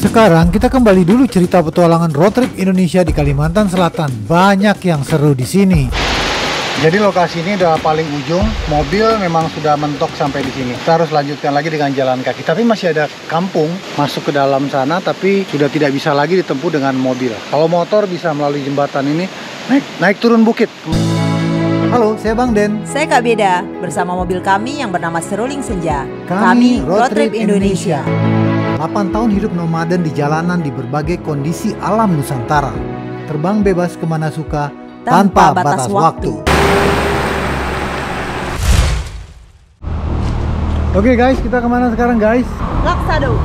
Sekarang kita kembali dulu cerita petualangan road trip Indonesia di Kalimantan Selatan. Banyak yang seru di sini. Jadi lokasi ini udah paling ujung, mobil memang sudah mentok sampai di sini. Kita harus lanjutkan lagi dengan jalan kaki. Tapi masih ada kampung masuk ke dalam sana, tapi sudah tidak bisa lagi ditempuh dengan mobil. Kalau motor bisa melalui jembatan ini, naik turun bukit. Halo, saya Bang Den. Saya Kak Beda, bersama mobil kami yang bernama Seruling Senja. Kami Road Trip Indonesia. 8 tahun hidup nomaden di jalanan di berbagai kondisi alam Nusantara. Terbang bebas kemana suka, tanpa batas waktu. Oke guys, kita kemana sekarang guys? Loksado.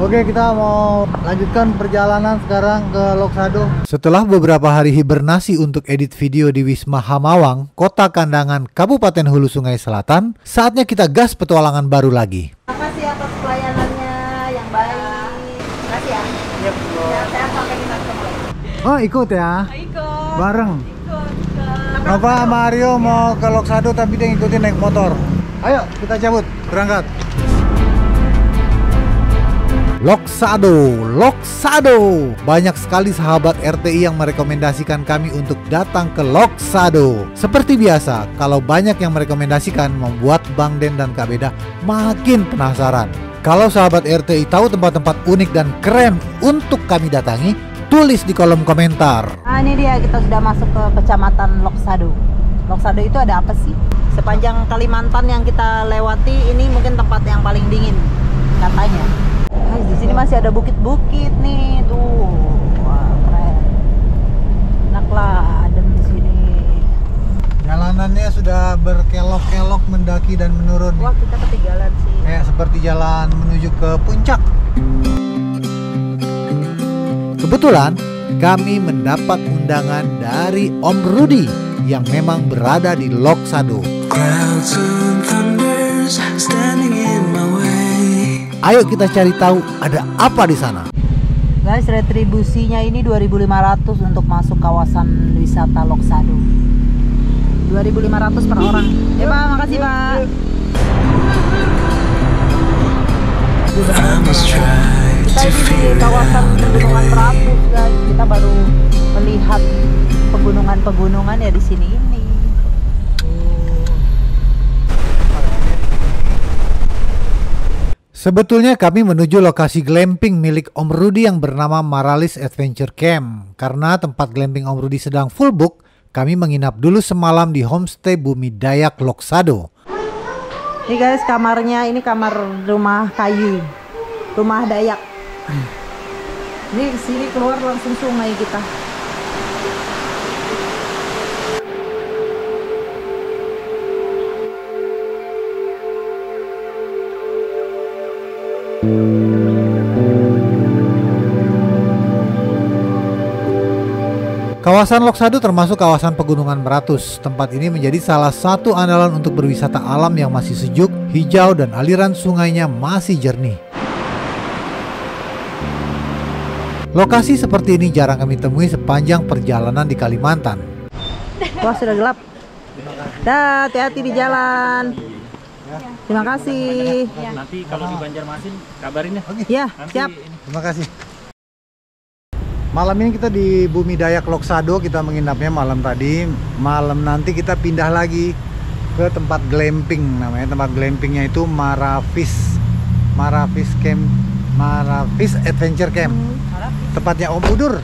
Oke, kita mau lanjutkan perjalanan sekarang ke Loksado. Setelah beberapa hari hibernasi untuk edit video di Wisma Hamawang, Kota Kandangan, Kabupaten Hulu Sungai Selatan, saatnya kita gas petualangan baru lagi. Terima kasih atas pelayanannya yang baik. Terima kasih ya. Ya, saya sampai kita ketemu. Oh, ikut ya? Ikut. Bareng. Ikut. Nova sama Aryo mau ke Loksado tapi dia ngikutin naik motor. Ayo, kita cabut, berangkat. Loksado. Banyak sekali sahabat RTI yang merekomendasikan kami untuk datang ke Loksado. Seperti biasa, kalau banyak yang merekomendasikan membuat Bang Den dan Kak Beda makin penasaran. Kalau sahabat RTI tahu tempat-tempat unik dan keren untuk kami datangi, tulis di kolom komentar. Nah, ini dia, kita sudah masuk ke Kecamatan Loksado. Loksado itu ada apa sih? Sepanjang Kalimantan yang kita lewati, ini mungkin tempat yang paling dingin katanya. Guys, di sini masih ada bukit-bukit nih, tuh. Wah, keren. Enak lah, adem di sini. Jalanannya sudah berkelok-kelok mendaki dan menurun. Wah, kita ketinggalan sih. Kayak seperti jalan menuju ke puncak. Kebetulan kami mendapat undangan dari Om Rudi yang memang berada di Loksado. Ayo kita cari tahu ada apa di sana. Guys, retribusinya ini 2.500 untuk masuk kawasan wisata Loksado. 2.500 per orang. Ya Pak, makasih Pak. Kita ini di kawasan Pegunungan Meratus guys. Kita baru melihat pegunungan-pegunungan ya di sini ini. Sebetulnya kami menuju lokasi glamping milik Om Rudi yang bernama Maralis Adventure Camp. Karena tempat glamping Om Rudi sedang full book, kami menginap dulu semalam di homestay Bumi Dayak Loksado. Ini guys, kamarnya ini kamar rumah kayu, rumah Dayak. Ini sini keluar langsung sungai kita. Kawasan Loksado termasuk kawasan Pegunungan Meratus. Tempat ini menjadi salah satu andalan untuk berwisata alam yang masih sejuk, hijau, dan aliran sungainya masih jernih. Lokasi seperti ini jarang kami temui sepanjang perjalanan di Kalimantan. Wah, sudah gelap. Dah, hati-hati di jalan. Terima kasih. Nanti kalau di Banjarmasin kabarin ya. Ya, siap. Terima kasih. Malam ini kita di Bumi Dayak Loksado, kita menginapnya malam tadi. Malam nanti kita pindah lagi ke tempat glamping. Namanya tempat glampingnya itu Maravis Adventure Camp. Tempatnya Om Udur.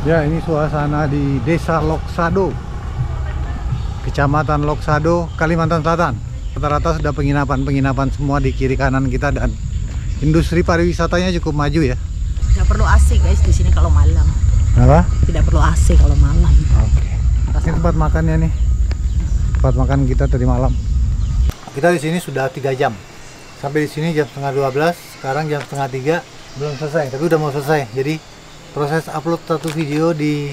Ya, ini suasana di Desa Loksado, Kecamatan Loksado, Kalimantan Selatan. Rata-rata sudah penginapan semua di kiri kanan kita, dan industri pariwisatanya cukup maju ya. Tidak perlu AC guys di sini kalau malam. Apa? Tidak perlu AC kalau malam. Oke. Ini tempat makannya nih. Tempat makan kita tadi malam. Kita di sini sudah 3 jam. Sampai di sini jam setengah 12. Sekarang jam setengah 3. Belum selesai, tapi udah mau selesai. Jadi proses upload satu video di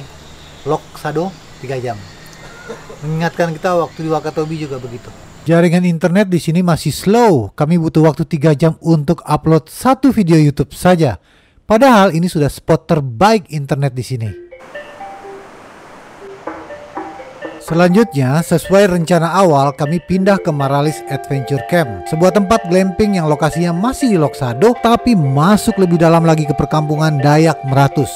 Loksado 3 jam. Mengingatkan kita waktu di Wakatobi juga begitu. Jaringan internet di sini masih slow. Kami butuh waktu 3 jam untuk upload satu video YouTube saja. Padahal ini sudah spot terbaik internet di sini. Selanjutnya, sesuai rencana awal, kami pindah ke Maralis Adventure Camp, sebuah tempat glamping yang lokasinya masih di Lok Sado, tapi masuk lebih dalam lagi ke perkampungan Dayak Meratus.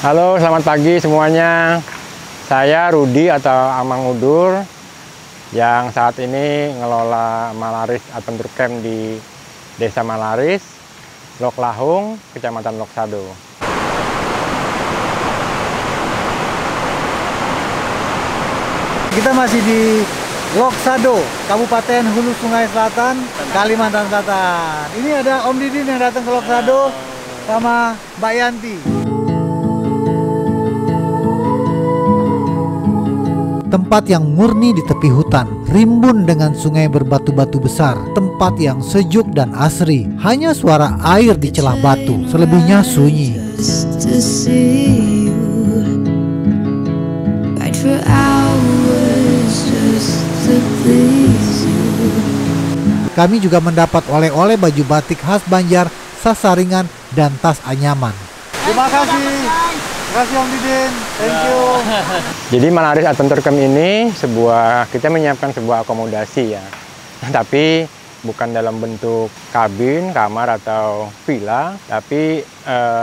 Halo, selamat pagi semuanya. Saya Rudi atau Amang Udur yang saat ini ngelola Malaris Adventure Camp di Desa Malaris, Lok Lahung, Kecamatan Lok Sado. Kita masih di Lok Sado, Kabupaten Hulu Sungai Selatan, Kalimantan Selatan. Ini ada Om Didin yang datang ke Lok Sado sama Mbak Yanti. Tempat yang murni di tepi hutan, rimbun dengan sungai berbatu-batu besar. Tempat yang sejuk dan asri, hanya suara air di celah batu, selebihnya sunyi. Kami juga mendapat oleh-oleh baju batik khas Banjar, sasaringan, dan tas anyaman. Terima kasih. Terima kasih Om Didin. Thank you. Jadi Malaris Adventure Camp ini kita menyiapkan sebuah akomodasi ya. Tapi bukan dalam bentuk kabin, kamar atau villa, tapi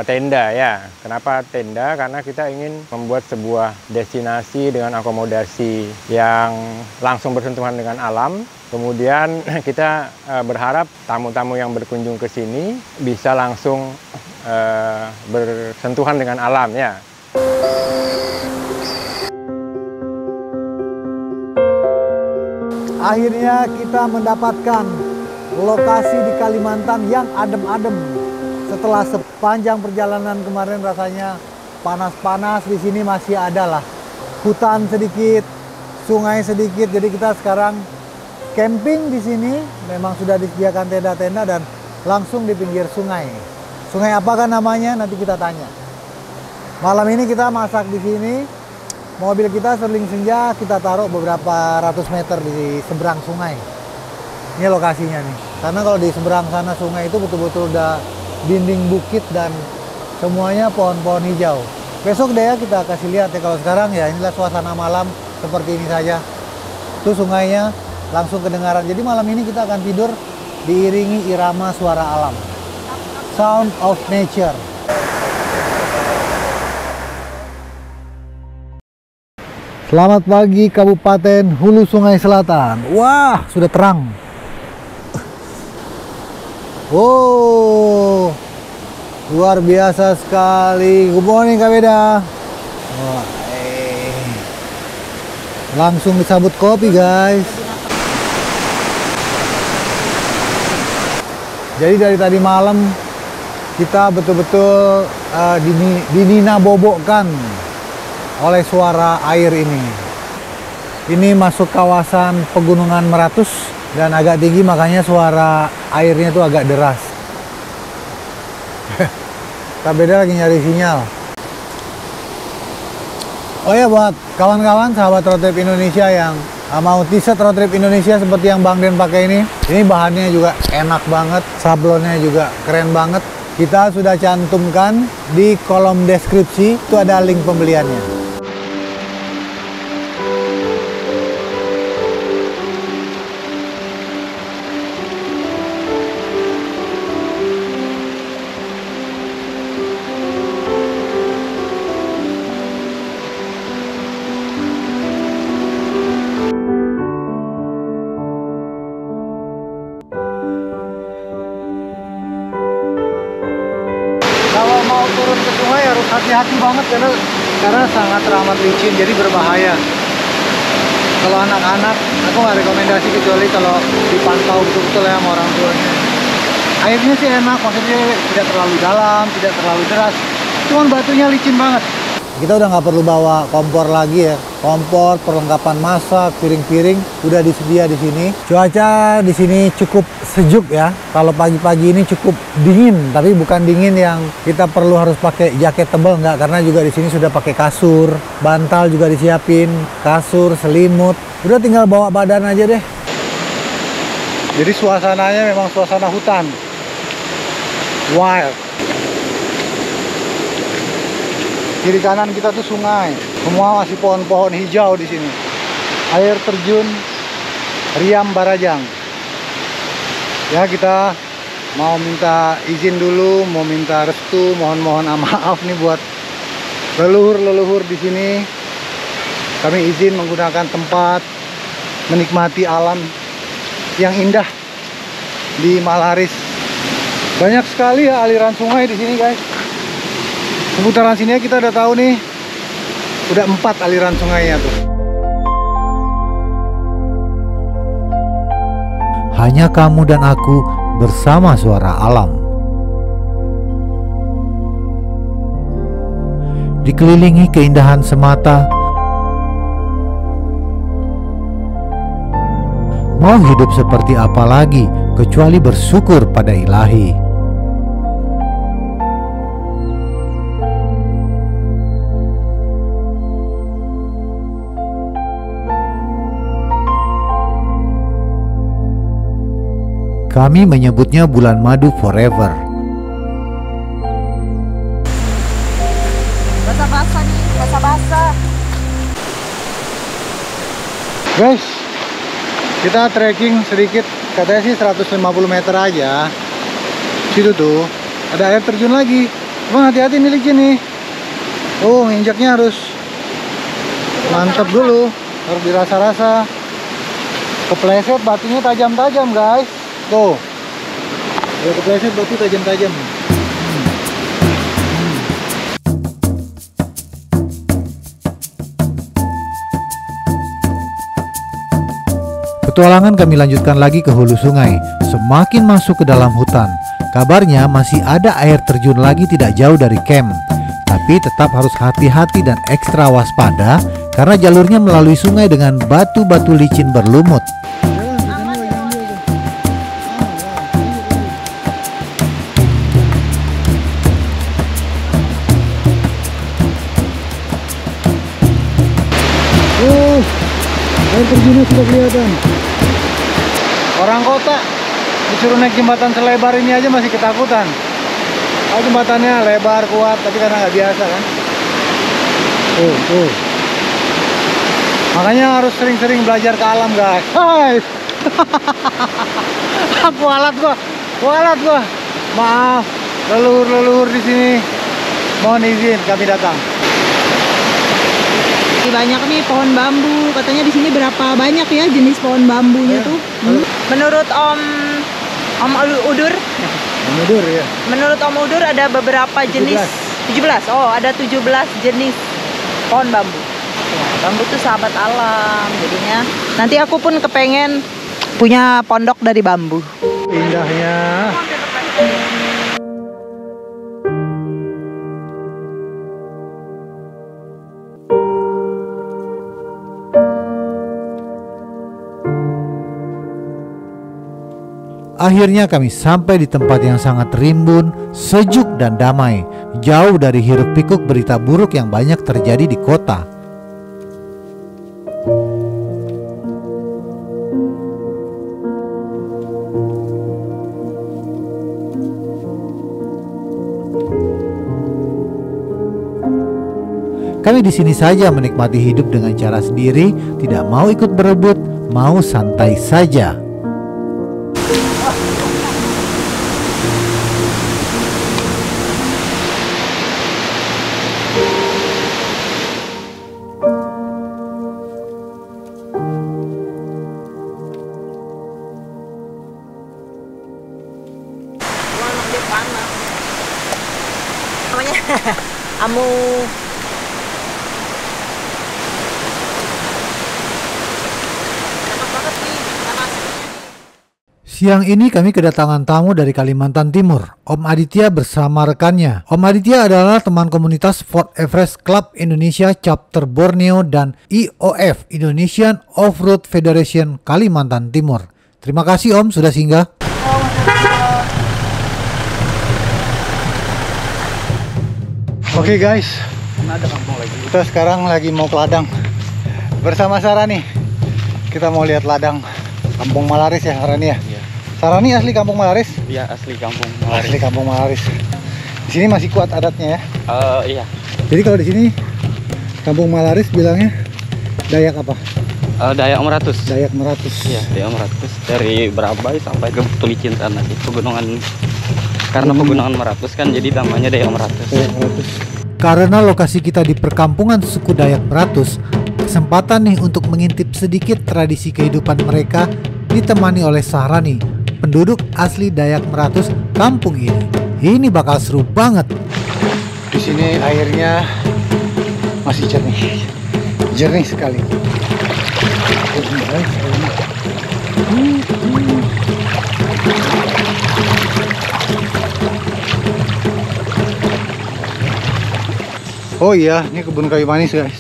tenda ya. Kenapa tenda? Karena kita ingin membuat sebuah destinasi dengan akomodasi yang langsung bersentuhan dengan alam. Kemudian kita berharap tamu-tamu yang berkunjung ke sini bisa langsung bersentuhan dengan alam ya. Akhirnya kita mendapatkan lokasi di Kalimantan yang adem-adem. Setelah sepanjang perjalanan kemarin rasanya panas-panas, di sini masih ada lah hutan sedikit, sungai sedikit. Jadi kita sekarang camping di sini. Memang sudah disediakan tenda-tenda dan langsung di pinggir sungai. Sungai apakah namanya? Nanti kita tanya. Malam ini kita masak di sini. Mobil kita seling senja kita taruh beberapa ratus meter di seberang sungai. Ini lokasinya nih. Karena kalau di seberang sana sungai itu betul-betul udah dinding bukit dan semuanya pohon-pohon hijau. Besok deh ya kita kasih lihat ya. Kalau sekarang ya inilah suasana malam seperti ini saja. Itu sungainya langsung kedengaran. Jadi malam ini kita akan tidur diiringi irama suara alam. Sound of Nature. Selamat pagi Kabupaten Hulu Sungai Selatan. Wah, sudah terang. Oh, luar biasa sekali. Good morning Kak Beda. Wah, langsung disambut kopi guys. Jadi dari tadi malam kita betul-betul dinina bobokkan oleh suara air ini. Ini masuk kawasan pegunungan Meratus dan agak tinggi, makanya suara airnya itu agak deras. Kak Beda lagi nyari sinyal. Oh ya, buat kawan-kawan sahabat road trip Indonesia yang mau t-shirt road trip Indonesia seperti yang Bang Den pakai ini bahannya juga enak banget, sablonnya juga keren banget. Kita sudah cantumkan di kolom deskripsi, itu ada link pembeliannya. Turun ke sungai harus hati-hati banget karena sangat teramat licin, jadi berbahaya. Kalau anak-anak aku nggak rekomendasi, kecuali kalau dipantau betul-betul ya sama orang tuanya. Airnya sih enak, maksudnya tidak terlalu dalam, tidak terlalu deras, cuman batunya licin banget. Kita udah nggak perlu bawa kompor lagi ya. Kompor, perlengkapan masak, piring-piring udah disedia di sini. Cuaca di sini cukup sejuk ya. Kalau pagi-pagi ini cukup dingin, tapi bukan dingin yang kita perlu harus pakai jaket tebal, nggak, karena juga di sini sudah pakai kasur, bantal juga disiapin, kasur, selimut. Udah tinggal bawa badan aja deh. Jadi suasananya memang suasana hutan. Wild. Kiri kanan kita tuh sungai. Semua masih pohon-pohon hijau di sini. Air terjun Riam Barajang. Ya, kita mau minta izin dulu, mau minta restu, mohon maaf nih buat leluhur-leluhur di sini. Kami izin menggunakan tempat menikmati alam yang indah di Malaris. Banyak sekali ya aliran sungai di sini, guys. Seputaran sini kita udah tahu nih, udah 4 aliran sungainya tuh. Hanya kamu dan aku bersama suara alam. Dikelilingi keindahan semata. Mau hidup seperti apa lagi kecuali bersyukur pada Ilahi. Kami menyebutnya bulan madu forever. Basah-basah nih, basah-basah. Guys, kita trekking sedikit, katanya sih 150 meter aja. Situ tuh ada air terjun lagi. Cuma hati-hati nih licin nih. Oh, nginjaknya harus mantep dulu, harus dirasa-rasa. Kepleset batunya tajam-tajam, guys. Tuh, kalau kepleset batu tajam-tajam. Petualangan kami lanjutkan lagi ke hulu sungai. Semakin masuk ke dalam hutan. Kabarnya masih ada air terjun lagi tidak jauh dari camp. Tapi tetap harus hati-hati dan ekstra waspada karena jalurnya melalui sungai dengan batu-batu licin berlumut. Air terjunnya sudah kelihatan. Orang kota disuruh naik jembatan selebar ini aja masih ketakutan. Jembatannya lebar, kuat, tapi karena nggak biasa kan. Tuh. Makanya harus sering-sering belajar ke alam, guys. Hai. Kualat gua. Maaf, leluhur di sini. Mohon izin kami datang. Banyak nih pohon bambu. Katanya di sini berapa banyak ya jenis pohon bambunya tuh? Menurut Om Udur? Om Udur ya. Menurut Om Udur ada beberapa jenis. 17. Oh, ada 17 jenis pohon bambu. Bambu tuh sahabat alam. Jadinya nanti aku pun kepengen punya pondok dari bambu. Indahnya. Akhirnya kami sampai di tempat yang sangat rimbun, sejuk dan damai, jauh dari hiruk-pikuk berita buruk yang banyak terjadi di kota. Kami di sini saja menikmati hidup dengan cara sendiri, tidak mau ikut berebut, mau santai saja. Namanya Amu. Siang ini kami kedatangan tamu dari Kalimantan Timur, Om Aditya bersama rekannya. Om Aditya adalah teman komunitas Fort Everest Club Indonesia Chapter Borneo dan IOF Indonesian Off-Road Federation Kalimantan Timur. Terima kasih Om sudah singgah. Oke guys, kita sekarang lagi mau ke ladang bersama Sarani. Kita mau lihat ladang Kampung Malaris ya, Sarani ya. Sarani asli Kampung Malaris? Iya, asli Kampung Malaris. Asli Kampung Malaris. Di sini masih kuat adatnya ya? Iya. Jadi kalau di sini Kampung Malaris bilangnya Dayak apa? Dayak Meratus. Dayak Meratus. Iya, Dayak Meratus dari Berabai sampai ke Tulicin sana sih, pegunungan. Karena pegunungan Meratus kan jadi namanya Dayak Meratus. Dayak Meratus. Karena lokasi kita di perkampungan suku Dayak Meratus, kesempatan nih untuk mengintip sedikit tradisi kehidupan mereka ditemani oleh Sahrani, penduduk asli Dayak Meratus kampung ini. Ini bakal seru banget. Di sini airnya masih jernih, jernih sekali. Oh iya, ini kebun kayu manis guys.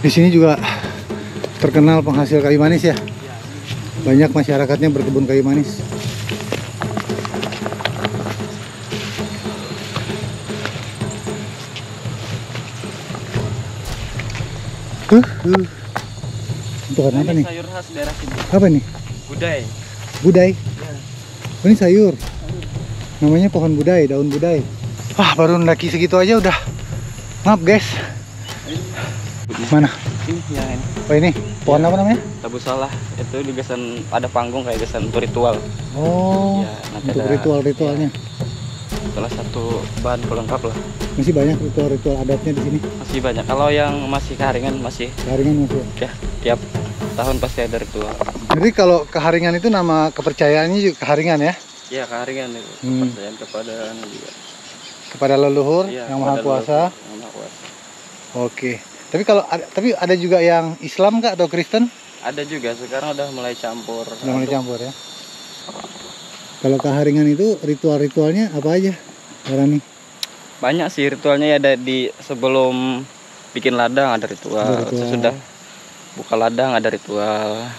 Di sini juga terkenal penghasil kayu manis ya. Banyak masyarakatnya berkebun kayu manis. Untuk apa nih? Sayur khas daerah sini. Apa nih? Budai. Budai. Oh, ini sayur. Namanya pohon budai, daun budai. Wah, baru mendaki segitu aja udah ngap guys. Mana? Ini yang ini. Oh ini, pohon apa namanya? Tabu salah. Itu digasan ada panggung kayak gasan untuk ritual. Oh, Ya, nanti untuk ada- ritual-ritualnya. Salah satu bahan pelengkap lah. Masih banyak ritual-ritual adatnya di sini. Masih banyak. Kalau yang masih keharingan masih Keharingan masih. ya tiap tahun pasti ada ritual. Jadi kalau keharingan itu nama kepercayaannya juga keharingan ya? Ya keharingan itu. Kepercayaan kepada juga. Kepada leluhur Iya, yang maha kepada kuasa. leluhur yang maha kuasa. Oke. Tapi ada juga yang Islam kah atau Kristen? Ada juga sekarang udah mulai campur. Udah mulai campur ya. Kalau keharingan itu ritual-ritualnya apa aja? Rani? Banyak sih ritualnya ya, ada di sebelum bikin ladang ada ritual. Ada ritual. Sesudah buka ladang ada ritual.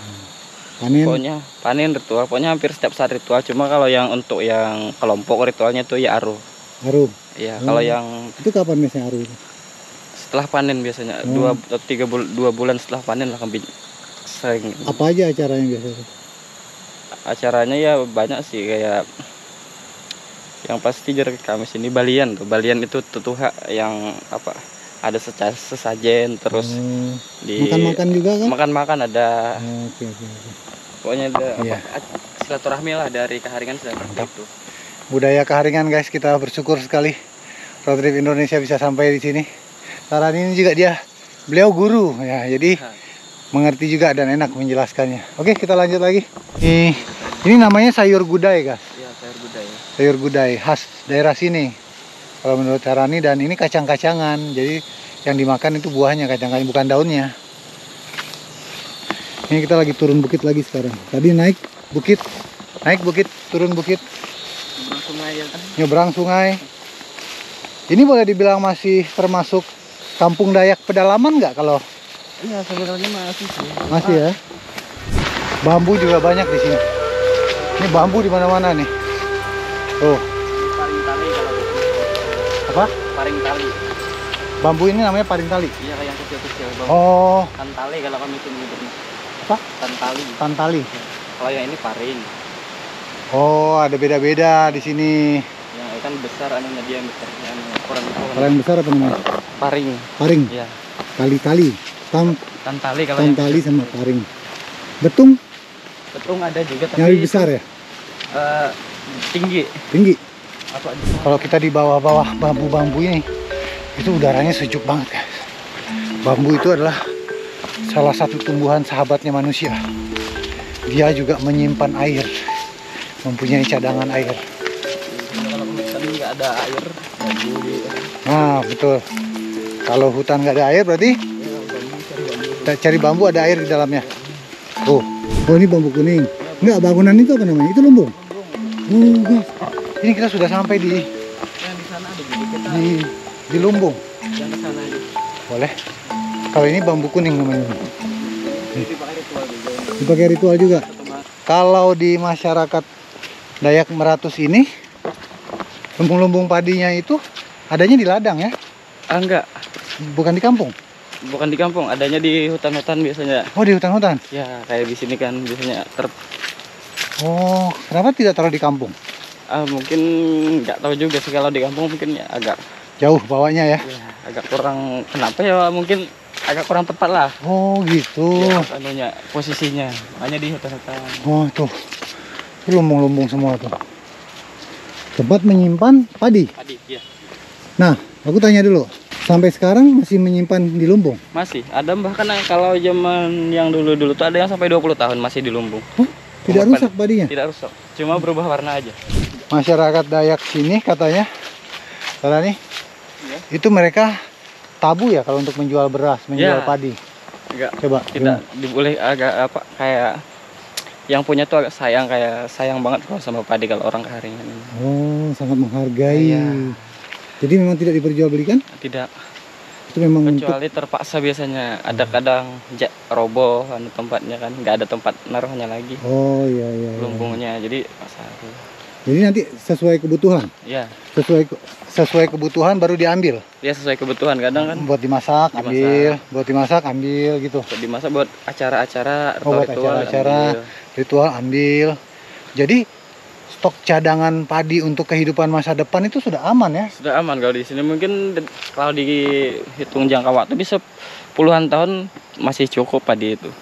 Panen? Pokoknya panen ritual. Pokoknya hampir setiap saat ritual. Cuma kalau yang untuk yang kelompok ritualnya tuh ya aruh. Harum. Ya Oh. kalau yang Itu kapan biasanya harum? setelah panen biasanya Oh. 2 bulan setelah panen lah kambing sering. Apa aja acaranya biasanya? Acaranya ya banyak sih, kayak yang pasti kami sini balian tuh. Balian itu tutuha yang apa? Ada sesajen terus Oh. di Makan-makan juga kan? makan-makan ada. Oh, oke. Pokoknya ada Iya. silaturahmi lah dari keharingan seperti itu. Budaya keharingan guys, kita bersyukur sekali Road Trip Indonesia bisa sampai di sini. Sahrani ini juga beliau guru ya, jadi mengerti juga dan enak menjelaskannya. Oke, kita lanjut lagi. Ini namanya sayur gudai guys. Iya, sayur budaya. Sayur gudai khas daerah sini kalau menurut Sahrani, dan ini kacang-kacangan, jadi yang dimakan itu buahnya, kacang-kacang, bukan daunnya. Ini kita lagi turun bukit lagi sekarang. Tadi naik bukit, turun bukit, Sungai ya kan? nyebrang sungai. Ini boleh dibilang masih termasuk kampung Dayak pedalaman nggak? Kalau Iya, sebenarnya masih sih. masih ya. Bambu juga banyak di sini. Ini bambu di mana-mana nih. Tuh, Paring tali kalau apa? paring tali. Bambu ini namanya paring tali. Iya, kayak yang kecil-kecil. Oh, Tantali kalau kami itu menyebutnya. apa? Tantali. Tantali. Kalau yang ini paring. Oh, ada beda-beda di sini. Yang ikan besar anunya dia yang besar. Yang ukuran Paling besar apa namanya? paring. Paring. Iya. Tali-tali. Tantali kalau yang Tantali sama paring. Betung betung ada juga tapi yang lebih besar ya? tinggi. Tinggi. Apa Kalau kita di bawah-bawah bambu-bambu ini, itu udaranya sejuk banget guys. Bambu itu adalah salah satu tumbuhan sahabatnya manusia. Dia juga menyimpan air, mempunyai cadangan air. kalau hutan nggak ada air bambu gitu. Nah betul. Kalau hutan nggak ada air berarti kita cari bambu, ada air di dalamnya. Oh ini bambu kuning. Enggak, bangunan itu apa namanya? Itu lumbung. Oh guys, ini kita sudah sampai di Yang di sana ada juga kita di lumbung. yang ke sana aja. Boleh. Kalau ini bambu kuning namanya. Dipakai ritual juga. Dipakai ritual juga. Kalau di masyarakat Dayak Meratus ini, lumbung-lumbung padinya itu adanya di ladang ya, Enggak, bukan di kampung. bukan di kampung, adanya di hutan-hutan biasanya. Oh di hutan-hutan. Ya, kayak di sini kan biasanya Oh kenapa tidak taruh di kampung? mungkin nggak tahu juga sih, kalau di kampung mungkin ya agak Jauh bawanya ya? Ya, agak kurang, kenapa ya, mungkin agak kurang tepat lah. Oh gitu. Ya, anunya, posisinya, hanya di hutan-hutan. Oh tuh, lumbung-lumbung semua tuh. Tempat menyimpan padi. Padi, ya. Nah, aku tanya dulu, sampai sekarang masih menyimpan di lumbung? Masih, ada bahkan kalau zaman yang dulu-dulu tuh ada yang sampai 20 tahun masih di lumbung. Huh? Tidak rusak padinya? Tidak rusak, cuma berubah warna aja. Masyarakat Dayak sini katanya, karena nih, Ya. itu mereka tabu ya kalau untuk menjual beras, menjual Ya. padi. Enggak, Coba, tidak boleh, agak apa, kayak yang punya tuh agak sayang, kayak sayang banget kalau sama padi kalau orang keharingan ini. Oh, sangat menghargai. Iya. Jadi memang tidak diperjualbelikan? Tidak, Itu memang untuk kecuali terpaksa biasanya. Ada kadang roboh anu tempatnya kan, nggak ada tempat naruhnya lagi. oh iya iya. iya. Lumbungnya, jadi pasar. Jadi nanti sesuai kebutuhan, Ya, sesuai kebutuhan baru diambil. dia sesuai kebutuhan. Kadang kan Buat dimasak, ambil, buat dimasak, ambil gitu. buat dimasak buat acara-acara, Oh, buat ritual-ritual, acara-acara, ambil. ritual ambil. Jadi stok cadangan padi untuk kehidupan masa depan itu sudah aman ya? Sudah aman kalau di sini. Mungkin kalau dihitung jangka waktu bisa puluhan tahun masih cukup padi itu.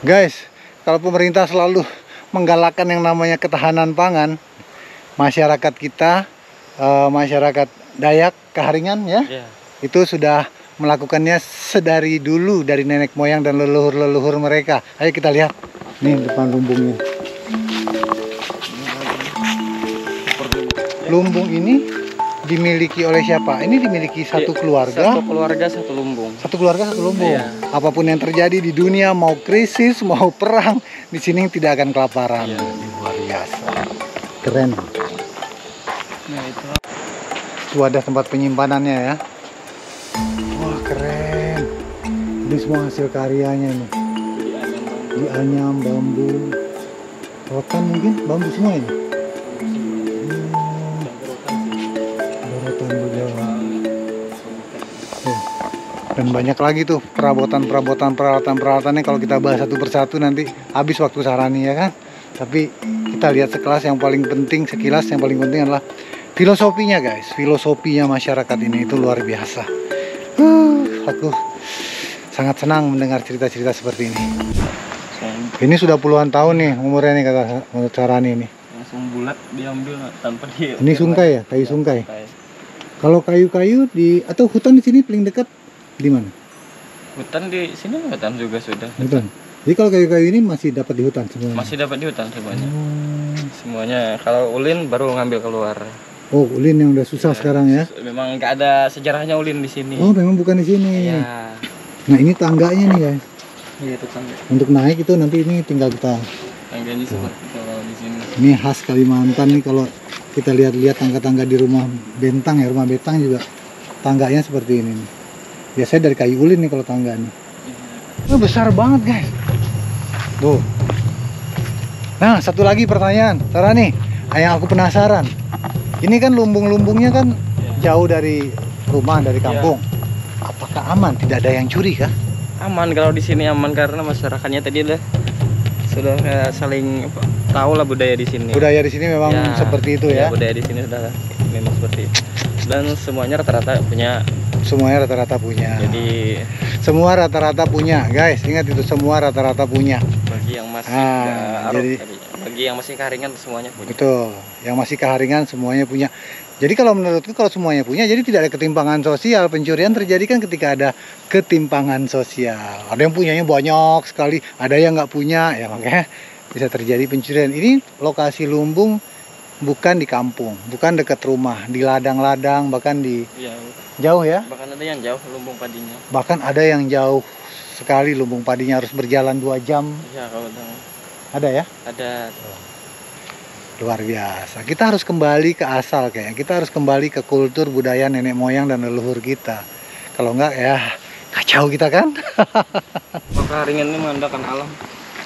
Guys, kalau pemerintah selalu menggalakkan yang namanya ketahanan pangan, masyarakat kita, masyarakat Dayak Keharingan ya, Ya. itu sudah melakukannya sedari dulu dari nenek moyang dan leluhur-leluhur mereka. Ayo kita lihat. Nih depan lumbungnya. Lumbung ini dimiliki oleh siapa? Ini dimiliki satu keluarga. Satu keluarga, satu lumbung. Satu keluarga satu lumbung. Iya. Apapun yang terjadi di dunia, mau krisis, mau perang, di sini tidak akan kelaparan. Iya. Luar biasa. Keren. Nah, itu. Itu ada tempat penyimpanannya ya. Wah keren. Ini semua hasil karyanya nih. Dianyam, bambu, rotan mungkin, bambu semua ini. Rotan juga. Dan banyak lagi tuh perabotan-perabotan, peralatan-peralatannya kalau kita bahas satu persatu nanti habis waktu Sarani ya kan. Tapi kita lihat sekilas yang paling penting, yang paling penting adalah filosofinya guys. Filosofinya masyarakat ini itu luar biasa. Aku sangat senang mendengar cerita-cerita seperti ini. Ini sudah puluhan tahun nih umurnya nih kata menurut Sarani ini. Langsung bulat diambil tanpa dia. Ini sungkai ya, kayu sungkai. Kalau kayu-kayu di atau hutan di sini paling dekat di mana? Hutan di sini, hutan juga sudah. Hutan. Jadi kalau kayu-kayu ini masih dapat di hutan semuanya. Masih dapat di hutan semuanya. Semuanya. Kalau ulin baru ngambil keluar. Oh, ulin yang udah susah sekarang ya. Memang nggak ada sejarahnya ulin di sini. Oh, memang bukan di sini. Iya. Nah, ini tangganya nih guys. Iya, tukang. Untuk naik itu nanti ini tinggal kita. Tangganya seperti kalau di sini. Ini khas Kalimantan nih kalau kita lihat-lihat tangga-tangga di rumah bentang ya, rumah bentang juga tangganya seperti ini nih. Biasanya dari kayu ulin nih kalau tangga nih. Oh, besar banget guys. Tuh. Nah, satu lagi pertanyaan, Sarani, yang aku penasaran. Ini kan lumbung-lumbungnya kan jauh dari rumah, dari kampung. Apakah aman? Tidak ada yang curi kah? Aman, kalau di sini aman karena masyarakatnya tadi sudah kayak saling tahu lah budaya di sini. Budaya di sini memang seperti itu ya. Budaya di sini sudah memang seperti itu. Dan semuanya rata-rata punya. Semuanya rata-rata punya. Jadi semua rata-rata punya, guys. Ingat itu semua rata-rata punya. bagi yang masih bagi yang masih keharingan semuanya punya. Betul. Yang masih keharingan semuanya punya. Jadi kalau menurutku kalau semuanya punya, jadi tidak ada ketimpangan sosial. Pencurian terjadi kan ketika ada ketimpangan sosial. Ada yang punyanya banyak sekali, ada yang nggak punya, ya makanya bisa terjadi pencurian. Ini lokasi lumbung bukan di kampung, bukan dekat rumah, di ladang-ladang, bahkan di jauh ya. Bahkan ada yang jauh lumbung padinya. Bahkan ada yang jauh sekali lumbung padinya harus berjalan 2 jam. Iya, kalau Ada ya? ada. Luar biasa. Kita harus kembali ke asal kayaknya. Kita harus kembali ke kultur budaya nenek moyang dan leluhur kita. Kalau enggak ya kacau kita kan. Keharingan ini mengandalkan alam.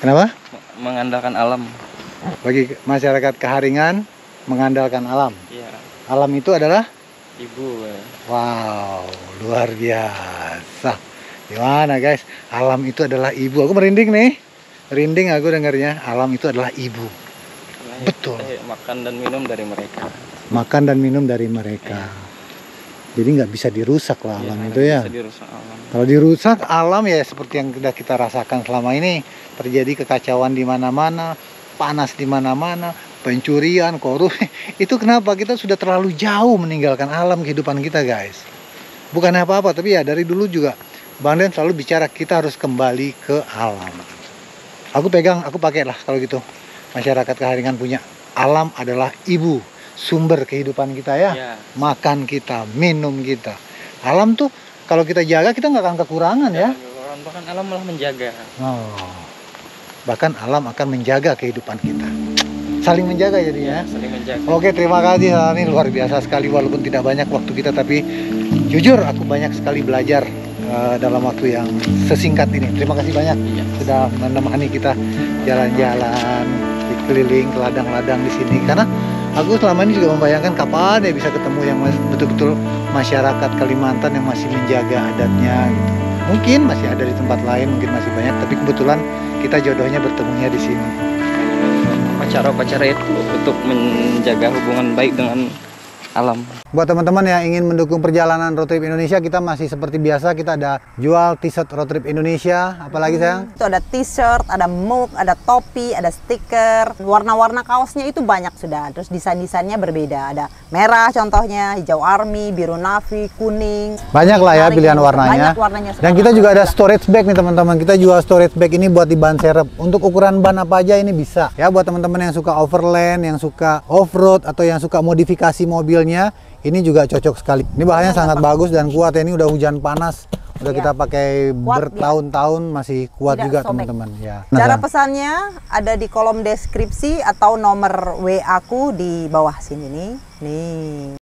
Kenapa? Mengandalkan alam. Bagi masyarakat Keharingan mengandalkan alam. Iya. Alam itu adalah Ibu. wow, luar biasa. Gimana guys? Alam itu adalah ibu. Aku merinding nih. Merinding aku dengarnya. Alam itu adalah ibu. Betul. Makan dan minum dari mereka. Makan dan minum dari mereka. Jadi nggak bisa dirusak lah alam itu ya. Bisa dirusak alam. Kalau dirusak alam ya seperti yang sudah kita rasakan selama ini, terjadi kekacauan di mana-mana, panas di mana-mana, pencurian, korupsi. Itu kenapa kita sudah terlalu jauh meninggalkan alam kehidupan kita, guys. Bukan apa-apa, tapi ya dari dulu juga Bang Den selalu bicara kita harus kembali ke alam. Aku pakai lah kalau gitu. Masyarakat Kaharingan punya alam adalah ibu, sumber kehidupan kita ya. Makan kita, minum kita. Alam tuh kalau kita jaga kita nggak akan kekurangan ya. Bahkan alam malah menjaga. Oh. Bahkan alam akan menjaga kehidupan kita. Saling menjaga jadinya. Saling menjaga. Oke, terima kasih. Ini luar biasa sekali walaupun tidak banyak waktu kita, tapi jujur aku banyak sekali belajar dalam waktu yang sesingkat ini. Terima kasih banyak sudah menemani kita jalan-jalan di keliling ke ladang-ladang di sini. Karena aku selama ini juga membayangkan kapan ya bisa ketemu yang betul-betul masyarakat Kalimantan yang masih menjaga adatnya gitu. Mungkin masih ada di tempat lain, mungkin masih banyak, tapi kebetulan kita jodohnya bertemunya di sini. Upacara-upacara itu untuk menjaga hubungan baik dengan alam. Buat teman-teman yang ingin mendukung perjalanan Road Trip Indonesia, kita masih seperti biasa, kita ada jual t-shirt Road Trip Indonesia. Apalagi sayang? Itu ada t-shirt, ada mug, ada topi, ada stiker. Warna-warna kaosnya itu banyak sudah. Terus desain-desainnya berbeda. Ada merah contohnya, hijau army, biru navy, kuning. Banyak lah ya pilihan warnanya. Banyak warnanya. Dan kita juga ada storage bag nih teman-teman. Kita jual storage bag ini buat di ban serep. Untuk ukuran ban apa aja ini bisa. Ya buat teman-teman yang suka overland, yang suka off-road, atau yang suka modifikasi mobilnya, ini juga cocok sekali. Ini bahannya sangat bagus dan kuat ya. Ini udah hujan panas, udah kita pakai bertahun-tahun masih kuat juga teman-teman. Ya. Cara pesannya ada di kolom deskripsi atau nomor WA aku di bawah sini nih. Nih.